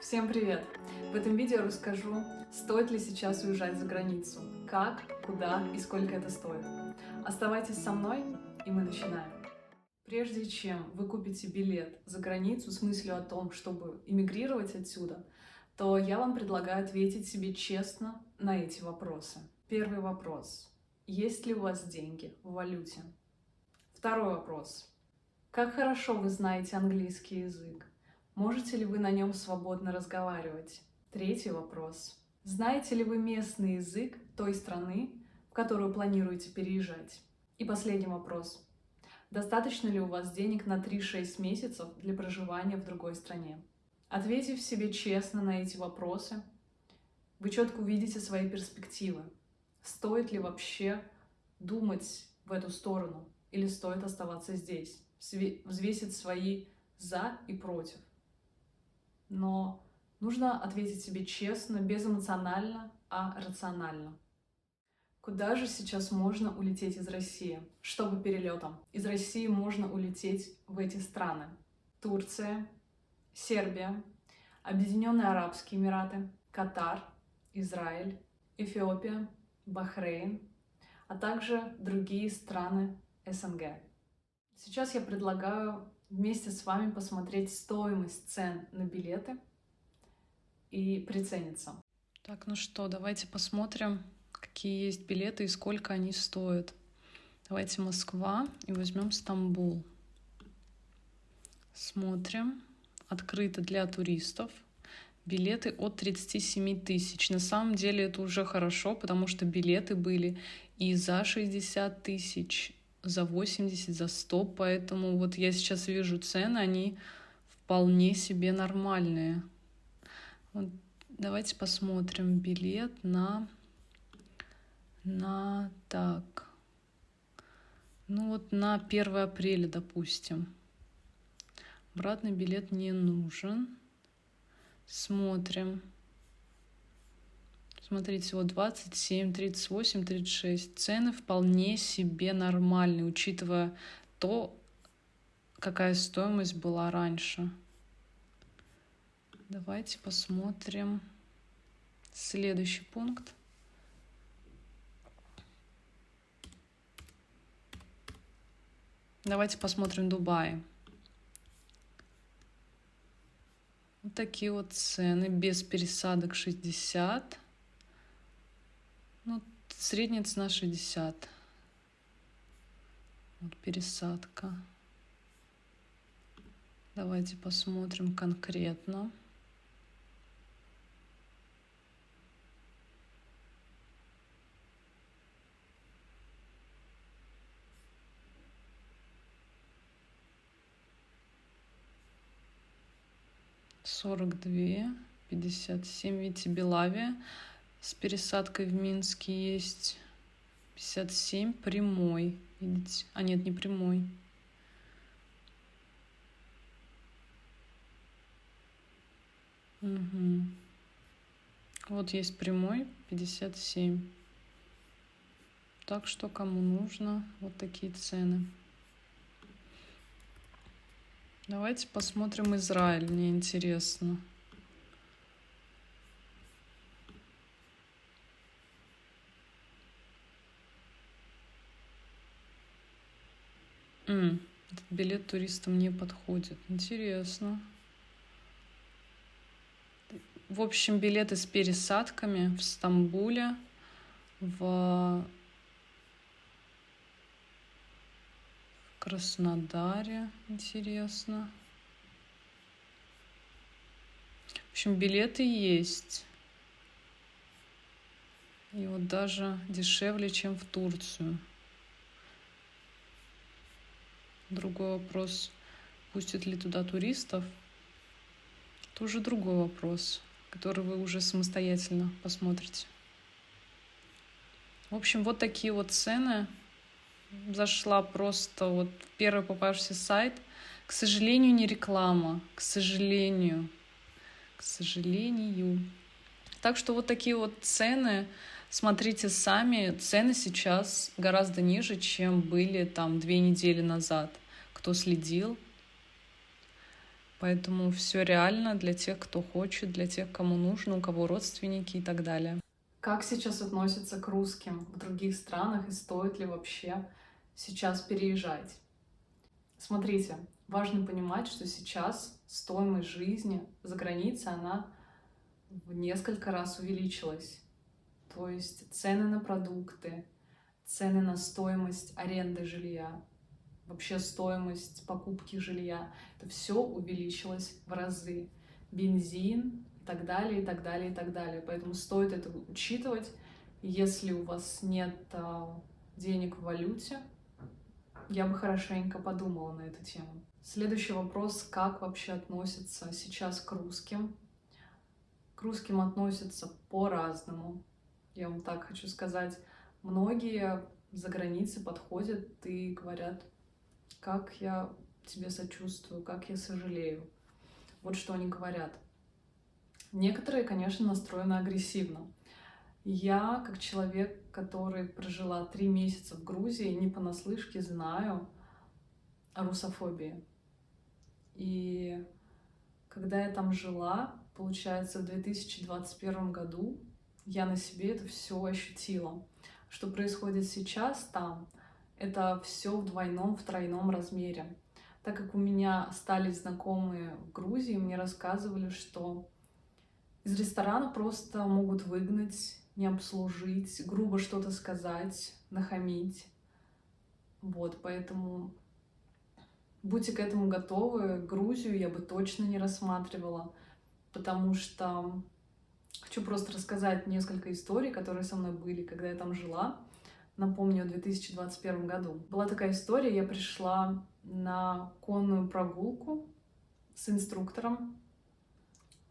Всем привет! В этом видео расскажу, стоит ли сейчас уезжать за границу, как, куда и сколько это стоит. Оставайтесь со мной, и мы начинаем. Прежде чем вы купите билет за границу с мыслью о том, чтобы эмигрировать отсюда, то я вам предлагаю ответить себе честно на эти вопросы. Первый вопрос. Есть ли у вас деньги в валюте? Второй вопрос. Как хорошо вы знаете английский язык? Можете ли вы на нем свободно разговаривать? Третий вопрос. Знаете ли вы местный язык той страны, в которую планируете переезжать? И последний вопрос. Достаточно ли у вас денег на 3-6 месяцев для проживания в другой стране? Ответив себе честно на эти вопросы, вы четко увидите свои перспективы. Стоит ли вообще думать в эту сторону или стоит оставаться здесь? Взвесить свои «за» и «против». Но нужно ответить себе честно, безэмоционально, а рационально. Куда же сейчас можно улететь из России? Чтобы перелетом. Из России можно улететь в эти страны. Турция, Сербия, Объединенные Арабские Эмираты, Катар, Израиль, Эфиопия, Бахрейн, а также другие страны СНГ. Сейчас я предлагаю вместе с вами посмотреть стоимость цен на билеты и прицениться. Так, ну что, давайте посмотрим, какие есть билеты и сколько они стоят. Давайте Москва и возьмем Стамбул. Смотрим. Открыто для туристов. Билеты от 37 тысяч. На самом деле это уже хорошо, потому что билеты были и за 60 тысяч, за 80, за 100, поэтому вот я сейчас вижу цены, они вполне себе нормальные. Вот давайте посмотрим билет на так, ну вот на 1 апреля, допустим. Обратный билет не нужен. Смотрим. Смотрите, вот 27, 38, 36. Цены вполне себе нормальные, учитывая то, какая стоимость была раньше. Давайте посмотрим следующий пункт. Давайте посмотрим Дубай. Вот такие вот цены, без пересадок 60. Ну, средняя цена 60. Вот пересадка. Давайте посмотрим конкретно. $42, 57. Видите, Белавия с пересадкой в Минске есть. 57, прямой. Видите? А нет, не прямой. Угу. Вот есть прямой, 57. Так что кому нужно, вот такие цены. Давайте посмотрим Израиль, мне интересно. Этот билет туристам не подходит. Интересно. В общем, билеты с пересадками в Стамбуле, в Краснодаре. Интересно. В общем, билеты есть. И вот даже дешевле, чем в Турцию. Другой вопрос, пустят ли туда туристов. Это уже другой вопрос, который вы уже самостоятельно посмотрите. В общем, вот такие вот цены. Зашла просто вот в первый попавшийся сайт. К сожалению, не реклама. К сожалению. Так что вот такие вот цены. Смотрите сами. Цены сейчас гораздо ниже, чем были там 2 недели назад. Кто следил. Поэтому все реально для тех, кто хочет, для тех, кому нужно, у кого родственники и так далее. Как сейчас относятся к русским в других странах и стоит ли вообще сейчас переезжать? Смотрите, важно понимать, что сейчас стоимость жизни за границей, она в несколько раз увеличилась. То есть цены на продукты, цены на стоимость аренды жилья, вообще стоимость покупки жилья, это все увеличилось в разы. Бензин и так далее, и так далее, и так далее. Поэтому стоит это учитывать. Если у вас нет денег в валюте, я бы хорошенько подумала на эту тему. Следующий вопрос, как вообще относятся сейчас к русским? К русским относятся по-разному. Я вам так хочу сказать. Многие за границей подходят и говорят: как я тебе сочувствую, как я сожалею. Вот что они говорят. Некоторые, конечно, настроены агрессивно. Я, как человек, который прожила 3 месяца в Грузии, не понаслышке знаю о русофобии. И когда я там жила, получается, в 2021 году, я на себе это все ощутила. Что происходит сейчас там, это все в двойном, в тройном размере. Так как у меня остались знакомые в Грузии, мне рассказывали, что из ресторана просто могут выгнать, не обслужить, грубо что-то сказать, нахамить. Вот, поэтому будьте к этому готовы. Грузию я бы точно не рассматривала, потому что хочу просто рассказать несколько историй, которые со мной были, когда я там жила. Напомню, в 2021 году. Была такая история, я пришла на конную прогулку с инструктором.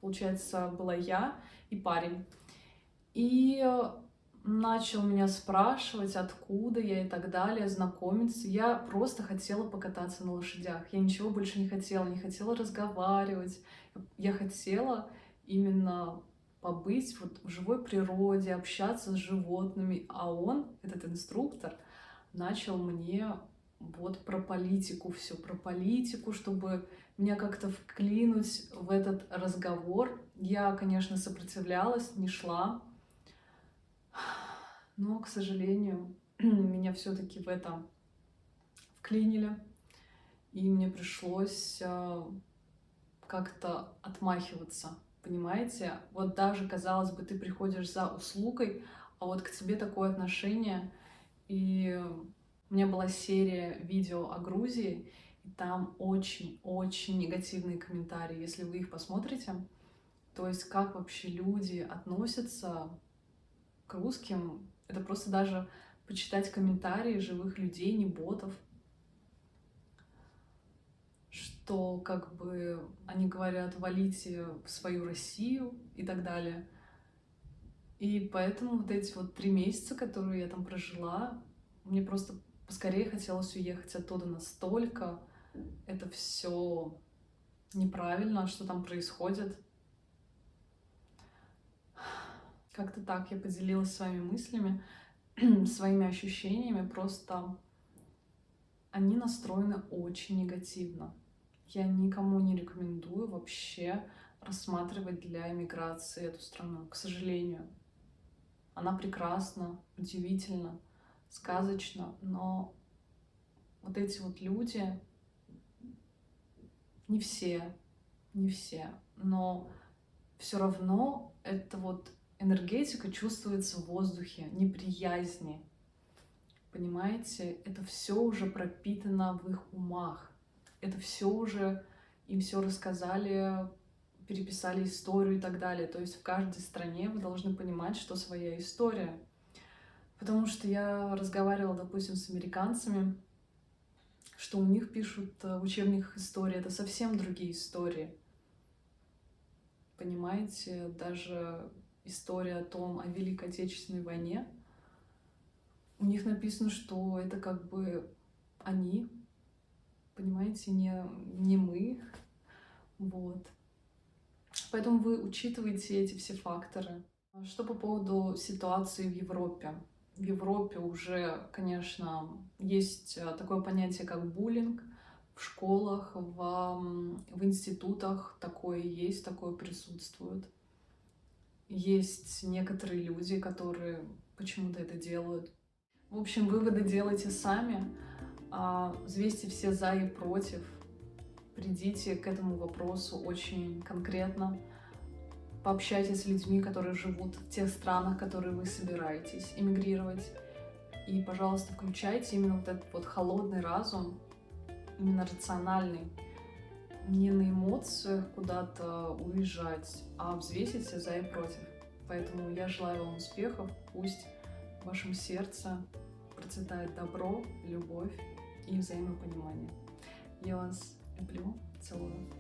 Получается, была я и парень. И начал меня спрашивать, откуда я и так далее, знакомиться. Я просто хотела покататься на лошадях. Я ничего больше не хотела разговаривать. Я хотела именно побыть вот в живой природе, общаться с животными. А он, этот инструктор, начал мне вот про политику все, про политику, чтобы меня как-то вклинуть в этот разговор. Я, конечно, сопротивлялась, не шла, но, к сожалению, меня все-таки в это вклинили, и мне пришлось как-то отмахиваться, понимаете? Вот даже, казалось бы, ты приходишь за услугой, а вот к тебе такое отношение. И у меня была серия видео о Грузии, и там очень-очень негативные комментарии, если вы их посмотрите. То есть как вообще люди относятся к русским, это просто даже почитать комментарии живых людей, не ботов, что как бы они говорят: валите в свою Россию и так далее. И поэтому вот эти вот 3 месяца, которые я там прожила, мне просто поскорее хотелось уехать оттуда. Настолько это все неправильно, что там происходит. Как-то так я поделилась своими мыслями, своими ощущениями. Просто они настроены очень негативно. Я никому не рекомендую вообще рассматривать для эмиграции эту страну, к сожалению. Она прекрасна, удивительна, сказочна, но вот эти вот люди, не все, но все равно эта вот энергетика чувствуется в воздухе, неприязни. Понимаете, это все уже пропитано в их умах. Это все уже им все рассказали, переписали историю и так далее. То есть в каждой стране вы должны понимать, что своя история. Потому что я разговаривала, допустим, с американцами, что у них пишут в учебниках истории, это совсем другие истории. Понимаете, даже история о Великой Отечественной войне, у них написано, что это как бы они, понимаете, не мы. Вот. Поэтому вы учитываете эти все факторы. Что по поводу ситуации в Европе? В Европе уже, конечно, есть такое понятие, как буллинг. в школах, в институтах такое есть, такое присутствует. Есть некоторые люди, которые почему-то это делают. В общем, выводы делайте сами, взвесьте все за и против, придите к этому вопросу очень конкретно, пообщайтесь с людьми, которые живут в тех странах, в которые вы собираетесь эмигрировать. И, пожалуйста, включайте именно вот этот вот холодный разум, именно рациональный, не на эмоциях куда-то уезжать, а взвесить все за и против. Поэтому я желаю вам успехов, пусть в вашем сердце процветает добро, любовь и взаимопонимание. Я вас люблю, целую.